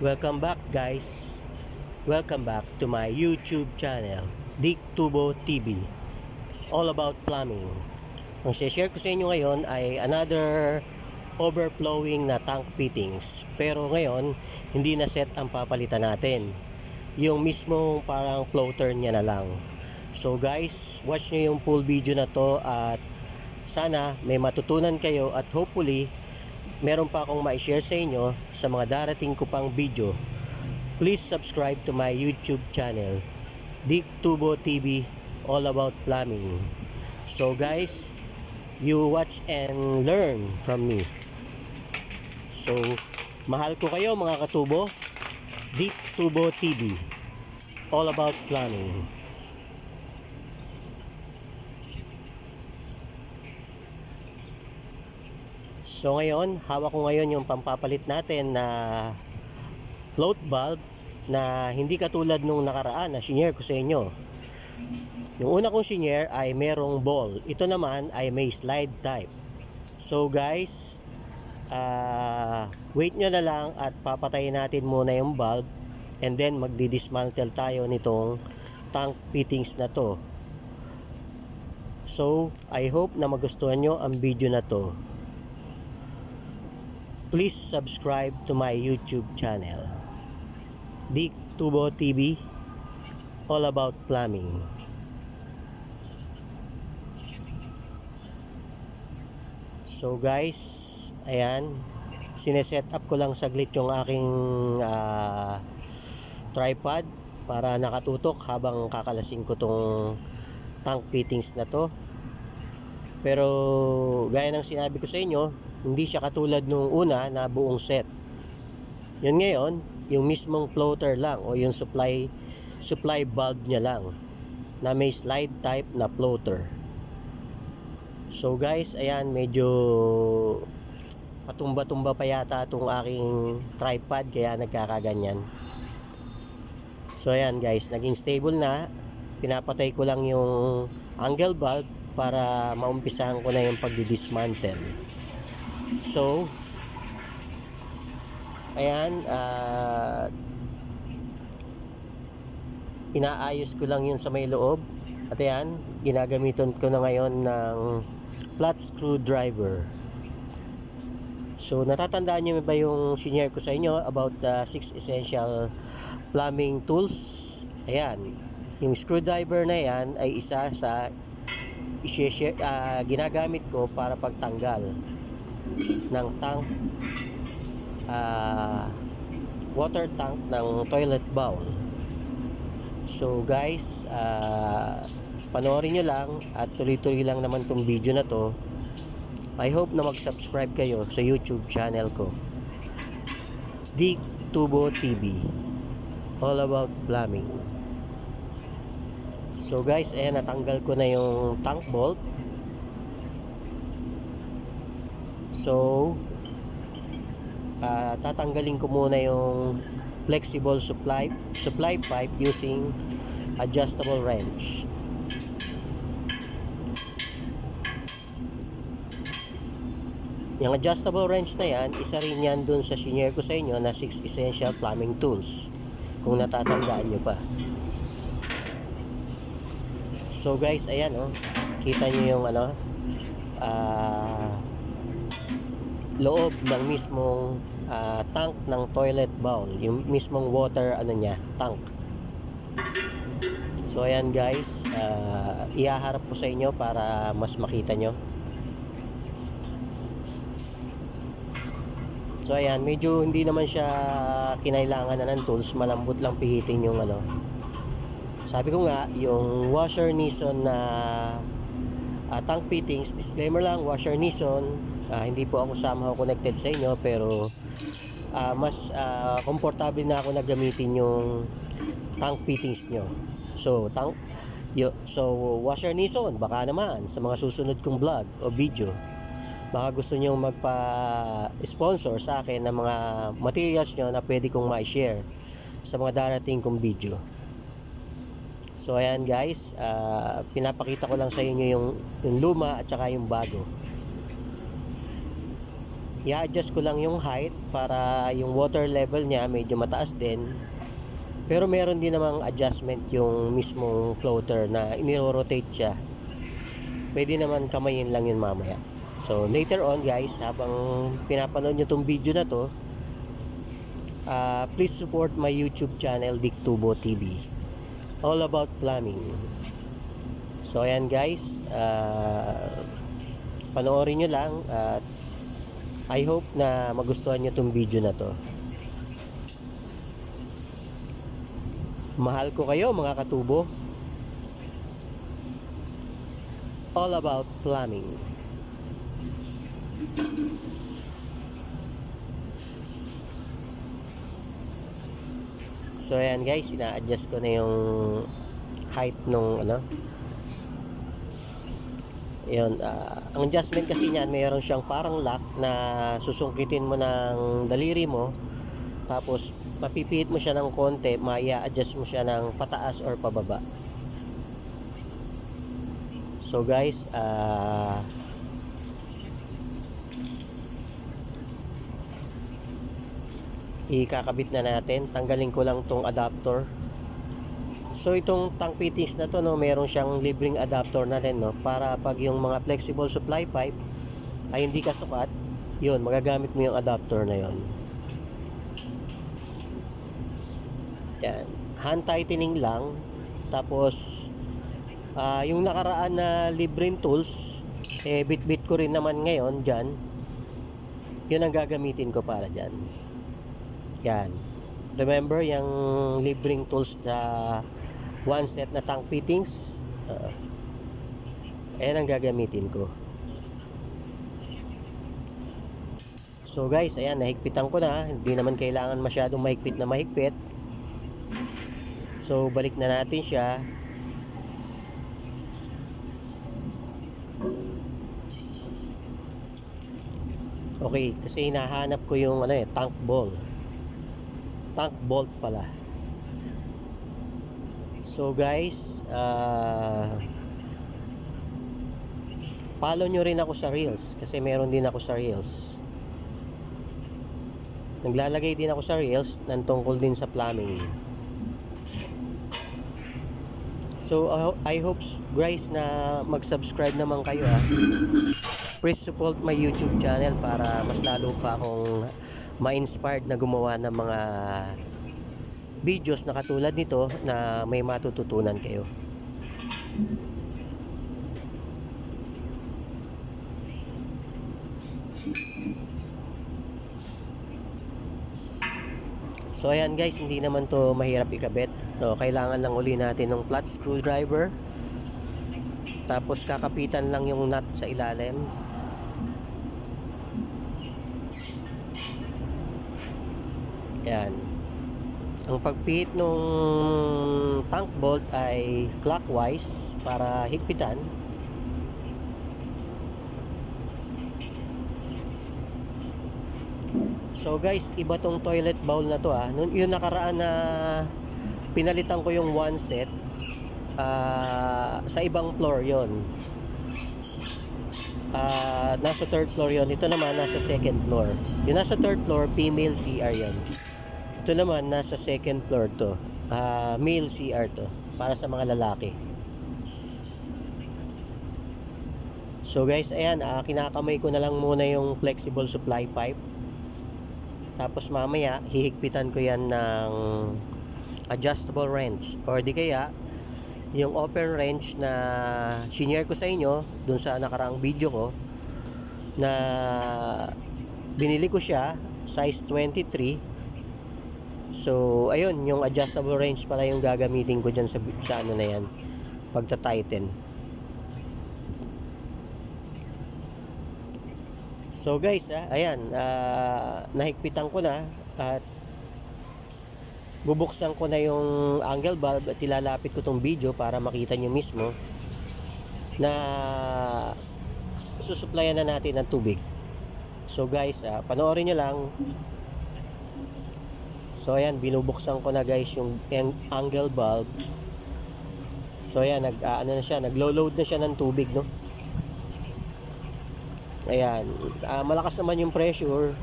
Welcome back guys. Welcome back to my YouTube channel, Dick Tubo TV. All about plumbing. Ang share ko sa inyo ngayon ay another overflowing na tank fittings. Pero ngayon, hindi na set ang papalitan natin. Yung mismong parang floater niya na lang. So guys, watch nyo yung full video na to at sana may matutunan kayo at hopefully meron pa akong ma-share sa inyo sa mga darating ko pang video. Please subscribe to my YouTube channel, Dick Tubo TV, all about plumbing. So guys, you watch and learn from me. So, mahal ko kayo mga katubo, Dick Tubo TV, all about plumbing. So ngayon, hawak ko ngayon yung pampapalit natin na float valve na hindi katulad nung nakaraan na shinare ko sa inyo. Yung una kong shinare ay merong ball. Ito naman ay may slide type. So guys, wait nyo na lang at papatayin natin muna yung valve and then magdi-dismantle tayo nitong tank fittings na to. So, I hope na magustuhan nyo ang video na to. Please subscribe to my YouTube channel, Dick Tubo TV, all about plumbing. So guys, ayan, sineset up ko lang saglit yung aking tripod para nakatutok habang kakalasing ko tong tank fittings na to. Pero gaya ng sinabi ko sa inyo, hindi siya katulad nung una na buong set. Yun ngayon, yung mismong floater lang o yung supply valve niya lang na may slide type na floater. So guys, ayan, medyo patumba-tumba pa yata itong aking tripod kaya nagkakaganyan. So ayan guys, naging stable na. Pinapatay ko lang yung angle valve para maumpisahan ko na yung pagdi-dismantle. So, ayan, inaayos ko lang yun sa may loob. At ayan, ginagamitan ko na ngayon ng flat screwdriver. So, natatandaan nyo ba yung shinare ko sa inyo about the 6 essential plumbing tools? Ayan, yung screwdriver na yan ay isa sa ginagamit ko para pagtanggal ng tank, water tank ng toilet bowl. So guys, panoorin nyo lang at tuloy-tuloy lang naman tong video na to. I hope na mag-subscribe kayo sa YouTube channel ko, Dick Tubo TV, all about plumbing. So guys, ayan, natanggal ko na yung tank bolt. So, tatanggalin ko muna yung flexible supply pipe using adjustable wrench. Yung adjustable wrench na yan, isa rin yan dun sa shinare ko sa inyo na 6 essential plumbing tools, kung natatandaan nyo pa. So guys, ayan, oh, kita nyo yung loob ng mismong tank ng toilet bowl, yung mismong water tank. So ayan guys, ihaharap ko sa inyo para mas makita nyo. So ayan, medyo hindi naman siya kinailangan na ng tools, malambot lang pihitin yung sabi ko nga, yung Washer Nison na tank fittings, disclaimer lang, Washer Nison, hindi po ako somehow connected sa inyo, pero mas komportable na ako na gamitin yung tank fittings nyo. So Washer Nison, baka naman sa mga susunod kong vlog o video, baka gusto nyo magpa-sponsor sa akin ng mga materials nyo na pwede kong ma-share sa mga darating kong video. So ayan guys, pinapakita ko lang sa inyo yung luma at saka yung bago. i-adjust ko lang yung height para yung water level niya medyo mataas din. Pero meron din namang adjustment yung mismong floater na iniro-rotate siya. Pwede naman kamayin lang yun mamaya. So later on guys, habang pinapanood nyo tong video na to, please support my YouTube channel, Dick Tubo TV, all about plumbing. So ayan guys, panoorin nyo lang at I hope na magustuhan nyo tong video na to. Mahal ko kayo mga katubo. All about plumbing. So ayan guys, ina-adjust ko na yung height nung yun, ang adjustment kasi niyan, mayroon siyang parang lock na susungkitin mo ng daliri mo, tapos mapipihit mo siya ng konti, maya-adjust mo siya ng pataas or pababa. So guys, ikakabit na natin. Tanggalin ko lang tong adapter. So itong tank fittings na to, no, meron siyang libreng adapter na rin, no, para pag yung mga flexible supply pipe ay hindi kasukat, yun, magagamit mo yung adapter na yon. Yan, hand tightening lang. Tapos yung nakaraan na libreng tools, bit-bit ko rin naman ngayon dyan. Yun ang gagamitin ko para dyan. Yan, remember yung libreng tools na one set na tank fittings, ayan ang gagamitin ko. So guys, ayan, nahigpitan ko na. Hindi naman kailangan masyadong mahigpit na mahigpit. So balik na natin siya. Okay, kasi hinahanap ko yung tank bolt. Tank bolt pala. So guys, follow nyo rin ako sa Reels kasi meron din ako sa Reels. Naglalagay din ako sa Reels ng tungkol din sa plumbing. So I hope guys na mag-subscribe naman kayo Please support my YouTube channel para mas lalo pa akong ma-inspired na gumawa ng mga videos na katulad nito na may matututunan kayo. So ayan guys, hindi naman to mahirap ikabit. So kailangan lang uli natin ng flat screwdriver. Tapos kakapitan lang yung nut sa ilalim. Yan. Ang pagpihit nung tank bolt ay clockwise para higpitan. So guys, iba tong toilet bowl na to yung nakaraan na pinalitan ko yung one set, sa ibang floor yon. Nasa third floor yon. Ito naman nasa second floor. Yung nasa third floor, female CR yon. Ito naman nasa second floor to, male CR to, para sa mga lalaki. So guys, ayan, kinakamay ko na lang muna yung flexible supply pipe. Tapos mamaya hihigpitan ko yan ng adjustable wrench, or di kaya yung open wrench na shinare ko sa inyo dun sa nakaraang video ko, na binili ko siya size 23. So ayun, yung adjustable wrench pala yung gagamitin ko dyan sa ano na yan, pagta-tighten. So guys, ayan, nahigpitan ko na at bubuksan ko na yung angle bulb at ilalapit ko tong video para makita nyo mismo na susuplayan na natin ng tubig. So guys, panoorin nyo lang. So ayan, binubuksan ko na guys yung angle bulb. So ayan, naglo-load na siya ng tubig, no? Ayan, malakas naman yung pressure.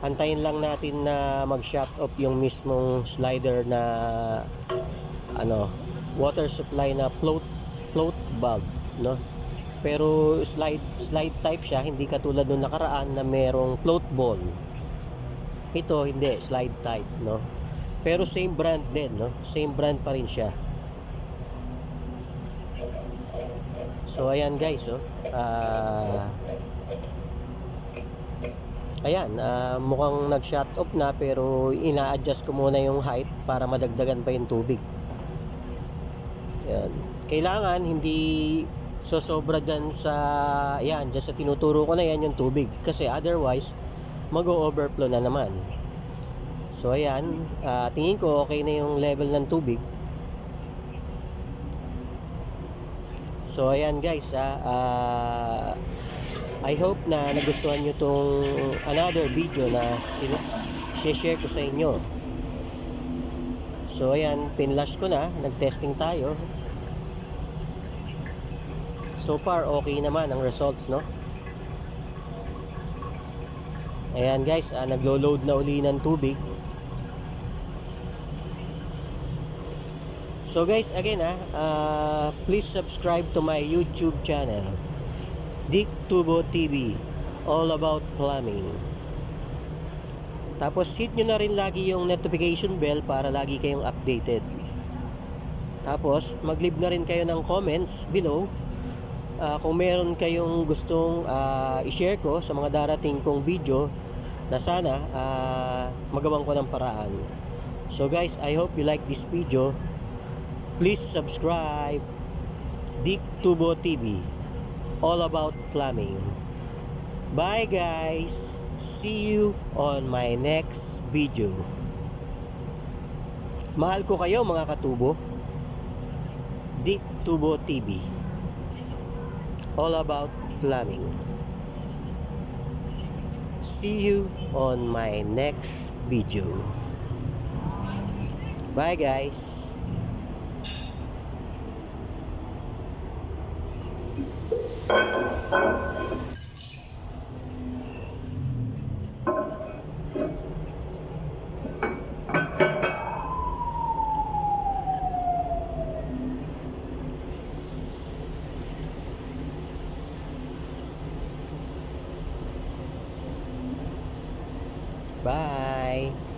Antayin lang natin na mag-shut off yung mismong slider na water supply na float valve, no? Pero slide type siya, hindi katulad nung nakaraan na merong float ball. Ito hindi, slide type, no? Pero same brand din, no? Same brand pa rin siya. So ayan guys, ayan, mukhang nag-shut off na, pero ina-adjust ko muna yung height para madagdagan pa yung tubig. Ayan. Kailangan hindi sosobra dyan dyan sa tinuturo ko na yan yung tubig. Kasi otherwise, mag-o-overflow na naman. So ayan, tingin ko okay na yung level ng tubig. So ayan guys, I hope na nagustuhan nyo tong another video na share ko sa inyo. So ayan, pinlash ko na, nag-testing tayo. So far okay naman ang results, no? Ayan guys, naglo-load na uli ng tubig. So guys, again please subscribe to my YouTube channel, Dick Tubo TV, all about plumbing. Tapos hit nyo na rin lagi yung notification bell para lagi kayong updated. Tapos mag-leave na rin kayo ng comments below kung meron kayong gustong i-share ko sa mga darating kong video na sana magawan ko ng paraan. So guys, I hope you like this video. Please subscribe, Dick Tubo TV, all about plumbing. Bye guys, see you on my next video. Mahal ko kayo mga katubo. Dick Tubo TV, all about plumbing. See you on my next video. Bye guys. Bye.